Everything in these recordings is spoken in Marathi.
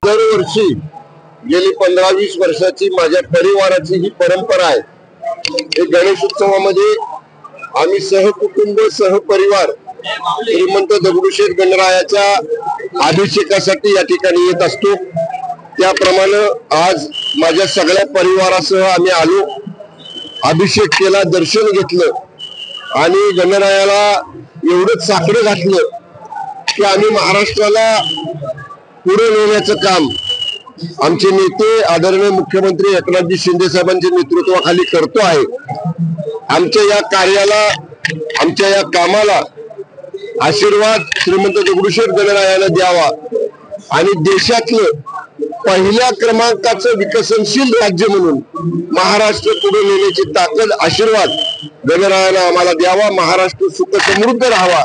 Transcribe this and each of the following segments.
दरवर्षी गेली 15-20 वर्षाची माझ्या परिवाराची ही परंपरा आहे। गणेश उत्सवामध्ये आम्ही सहकुटुंब सहपरिवार श्रीमंत दगडूशेठ गणरायाच्या अभिषेकासाठी या ठिकाणी येत असतो। त्याप्रमाणे आज माझ्या सगळ्या परिवारासह आम्ही आलो, अभिषेक केला, दर्शन घेतलं आणि गणरायाला एवढंच साकडं घातलं की आम्ही महाराष्ट्राला पुढे नेण्याचं काम आमचे नेते आदरणीय मुख्यमंत्री एकनाथजी शिंदे साहेबांच्या नेतृत्वाखाली करतो आहे। आमच्या या कार्याला, आमच्या या कामाला आशीर्वाद श्रीमंत दगडूशेठ गणरायाला द्यावा आणि देशातलं पहिल्या क्रमांकाचं विकसनशील राज्य म्हणून महाराष्ट्र पुढे नेण्याची ताकद, आशीर्वाद गणरायाला आम्हाला द्यावा। महाराष्ट्र सुख समृद्ध राहावा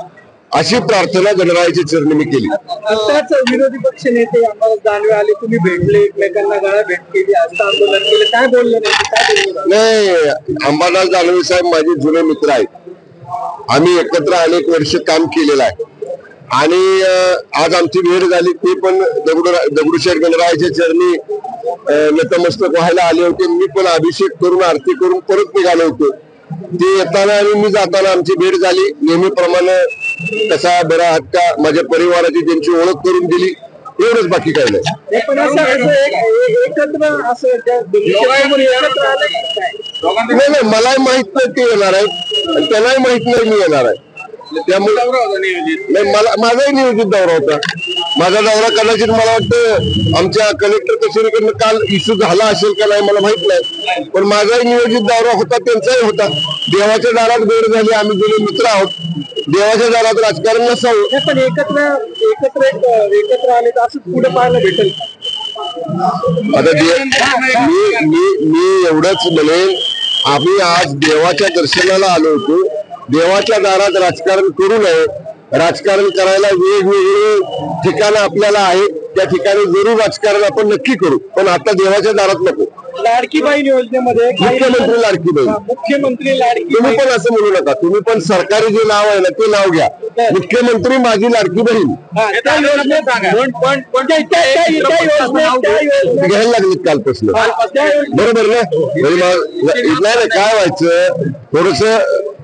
अशी प्रार्थना गणरायाच्या चरणी मी केली। आताच विरोधी पक्ष नेते आम्हाला दानवे आले, तुम्ही भेटले, एकमेकांना गाळा भेट केली, असं आंदोलन केलं, काय बोलले? नाही, अंबादास दानवे साहेब माझे जुने मित्र आहेत। आम्ही एकत्र अनेक वर्ष काम केलेलं आहे आणि आज आमची भेट झाली। ते पण दगडूशेठ गणरायाच्या चरणी नतमस्तक व्हायला आले होते। मी पण अभिषेक करून आरती करून परत निघालो होतो। ते येताना आणि मी जाताना आमची भेट झाली। नेहमीप्रमाणे कसा बरा आहात का, माझ्या परिवाराची त्यांची ओळख करून दिली, एवढंच, बाकी काही नाही। नाही, मलाही माहित नाही ते येणार आहे आणि त्यालाही माहित नाही मी येणार आहे। त्यामुळे माझाही नियोजित दौरा होता। माझा दौरा कदाचित मला वाटतं आमच्या कलेक्टर कचेरीकडनं काल इश्यू झाला असेल का नाही मला माहित नाही, पण माझाही नियोजित दौरा होता, त्यांचाही होता। देवाच्या दारात भेट झाली, आम्ही जुने मित्र आहोत, देवाच्या दारात राजकारण नसावं। पण एकत्र आले तर असं पुढे पाहायला भेटेल। आता मी एवढंच म्हणेन, आम्ही आज देवाच्या दर्शनाला आलो होतो। देवाच्या दारात राजकारण करू नये। राजकारण करायला वेगवेगळे ठिकाणं आपल्याला आहेत, त्या ठिकाणी जरूर राजकारण आपण नक्की करू, पण आता देवाच्या दारात नको। लाडकी बहीण योजनेमध्ये मुख्यमंत्री लाडकी बहीण, मुख्यमंत्री लाडकी, तुम्ही पण असं म्हणू नका, तुम्ही पण सरकारी जे नाव आहे ना ते नाव घ्या, मुख्यमंत्री माझी लाडकी बहीण घ्यायला लागलीत कालपासून, बरोबर ना? नाही, काय व्हायचं, थोडस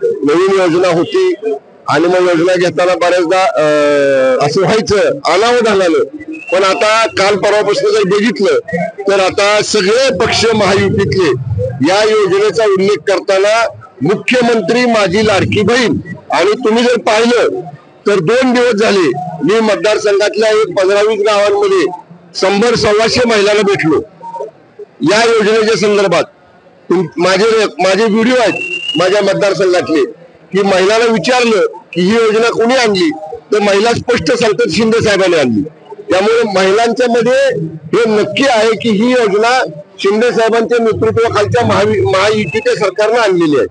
नवीन योजना होती आणि मग योजना घेताना बऱ्याचदा असं व्हायचं, अनावध झालं। पण आता काल परवापासून जर बघितलं तर आता सगळे पक्ष महायुतीतले या योजनेचा उल्लेख करताना मुख्यमंत्री माझी लाडकी बहीण, आणि तुम्ही जर पाहिलं तर 2 दिवस झाले मी मतदारसंघातल्या 15-20 गावांमध्ये 100-125 महिलांना भेटलो या योजनेच्या संदर्भात। माझे व्हिडिओ आहेत माझ्या मतदारसंघातले, की महिलांना विचारलं की ही योजना कोणी आणली, तर महिला स्पष्ट सांगतात शिंदे साहेबांनी आणली। त्यामुळे महिलांच्या मध्ये हे नक्की आहे की ही योजना शिंदे साहेबांच्या नेतृत्वाखालच्या महायुतीच्या सरकारनं आणलेली आहे।